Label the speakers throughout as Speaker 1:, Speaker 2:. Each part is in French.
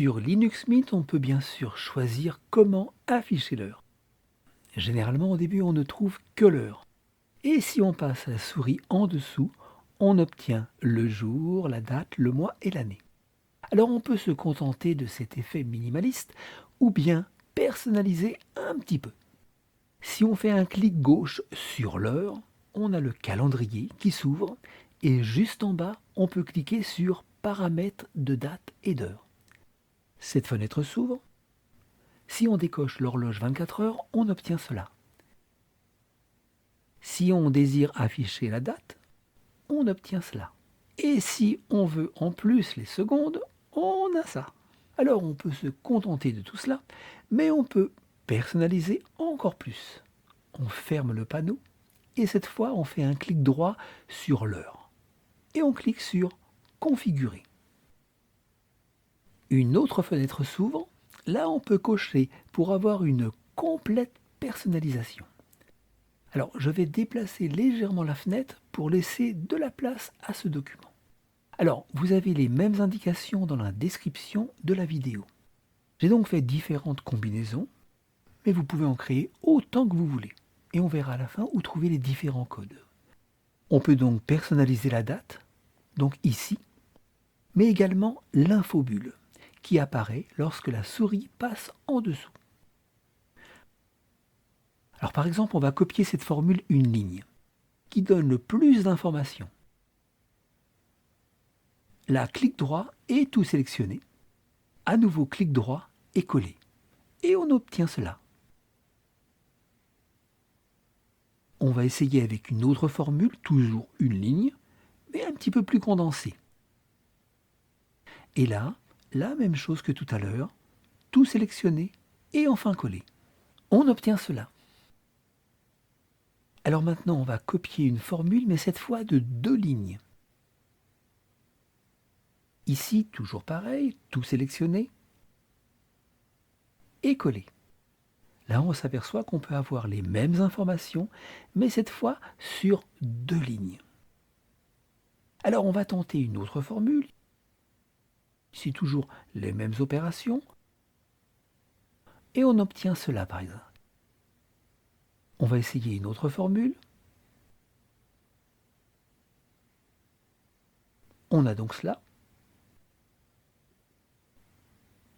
Speaker 1: Sur Linux Mint, on peut bien sûr choisir comment afficher l'heure. Généralement, au début, on ne trouve que l'heure. Et si on passe la souris en dessous, on obtient le jour, la date, le mois et l'année. Alors on peut se contenter de cet effet minimaliste ou bien personnaliser un petit peu. Si on fait un clic gauche sur l'heure, on a le calendrier qui s'ouvre et juste en bas, on peut cliquer sur paramètres de date et d'heure. Cette fenêtre s'ouvre. Si on décoche l'horloge 24 heures, on obtient cela. Si on désire afficher la date, on obtient cela. Et si on veut en plus les secondes, on a ça. Alors on peut se contenter de tout cela, mais on peut personnaliser encore plus. On ferme le panneau et cette fois on fait un clic droit sur l'heure. Et on clique sur configurer. Une autre fenêtre s'ouvre. Là on peut cocher pour avoir une complète personnalisation. Alors je vais déplacer légèrement la fenêtre pour laisser de la place à ce document. Alors, vous avez les mêmes indications dans la description de la vidéo. J'ai donc fait différentes combinaisons, mais vous pouvez en créer autant que vous voulez. Et on verra à la fin où trouver les différents codes. On peut donc personnaliser la date, donc ici, mais également l'infobulle, qui apparaît lorsque la souris passe en dessous. Alors par exemple, on va copier cette formule une ligne, qui donne le plus d'informations. Là, clic droit et tout sélectionner. À nouveau, clic droit et coller. Et on obtient cela. On va essayer avec une autre formule, toujours une ligne, mais un petit peu plus condensée. Et là, la même chose que tout à l'heure, tout sélectionner et enfin coller. On obtient cela. Alors maintenant, on va copier une formule, mais cette fois de 2 lignes. Ici, toujours pareil, tout sélectionner et coller. Là, on s'aperçoit qu'on peut avoir les mêmes informations, mais cette fois sur 2 lignes. Alors, on va tenter une autre formule. Ici, toujours les mêmes opérations. Et on obtient cela, par exemple. On va essayer une autre formule. On a donc cela.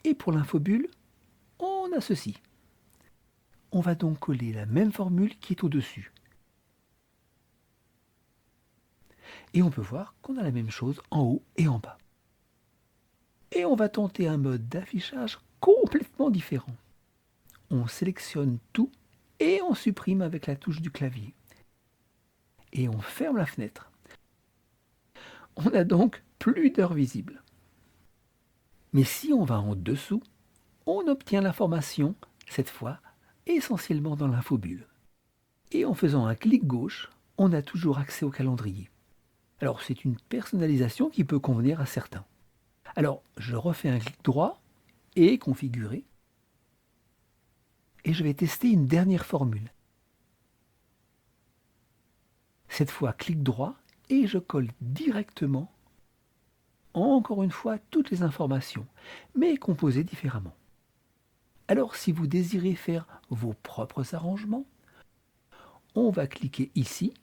Speaker 1: Et pour l'infobulle, on a ceci. On va donc coller la même formule qui est au-dessus. Et on peut voir qu'on a la même chose en haut et en bas. Et on va tenter un mode d'affichage complètement différent. On sélectionne tout et on supprime avec la touche du clavier. Et on ferme la fenêtre. On n'a donc plus d'heures visibles. Mais si on va en dessous, on obtient l'information, cette fois, essentiellement dans l'infobulle. Et en faisant un clic gauche, on a toujours accès au calendrier. Alors c'est une personnalisation qui peut convenir à certains. Alors je refais un clic droit et configurer. Et je vais tester une dernière formule. Cette fois, clic droit et je colle directement, encore une fois, toutes les informations, mais composées différemment. Alors, si vous désirez faire vos propres arrangements, on va cliquer ici.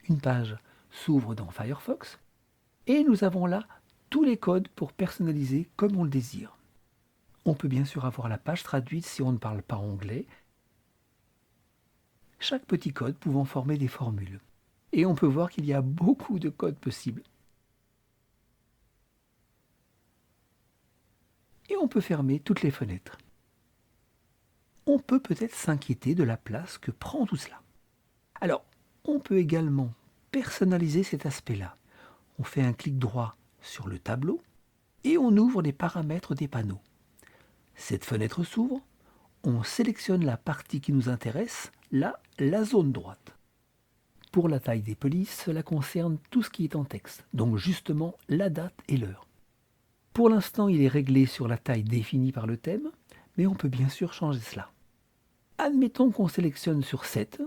Speaker 1: Une page s'ouvre dans Firefox et nous avons là tous les codes pour personnaliser comme on le désire. On peut bien sûr avoir la page traduite si on ne parle pas anglais, chaque petit code pouvant former des formules. Et on peut voir qu'il y a beaucoup de codes possibles. Et on peut fermer toutes les fenêtres. On peut peut-être s'inquiéter de la place que prend tout cela. Alors, on peut également personnaliser cet aspect-là. On fait un clic droit sur le tableau et on ouvre les paramètres des panneaux. Cette fenêtre s'ouvre, on sélectionne la partie qui nous intéresse, là, la zone droite. Pour la taille des polices, cela concerne tout ce qui est en texte, donc justement la date et l'heure. Pour l'instant, il est réglé sur la taille définie par le thème, mais on peut bien sûr changer cela. Admettons qu'on sélectionne sur 7,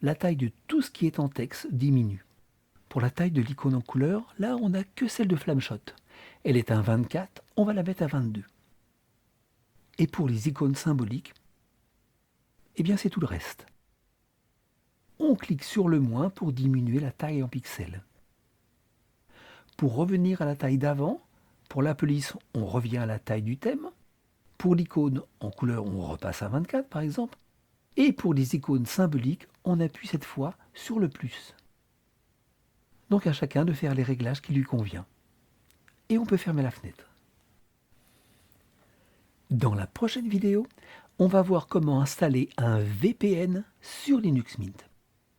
Speaker 1: la taille de tout ce qui est en texte diminue. Pour la taille de l'icône en couleur, là on n'a que celle de Flameshot. Elle est un 24, on va la mettre à 22. Et pour les icônes symboliques, eh bien c'est tout le reste. On clique sur le moins pour diminuer la taille en pixels. Pour revenir à la taille d'avant, pour la police, on revient à la taille du thème. Pour l'icône en couleur, on repasse à 24 par exemple. Et pour les icônes symboliques, on appuie cette fois sur le plus. Donc à chacun de faire les réglages qui lui convient. Et on peut fermer la fenêtre. Dans la prochaine vidéo, on va voir comment installer un VPN sur Linux Mint.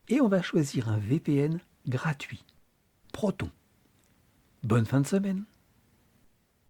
Speaker 1: Et on va choisir un VPN gratuit, Proton. Bonne fin de semaine!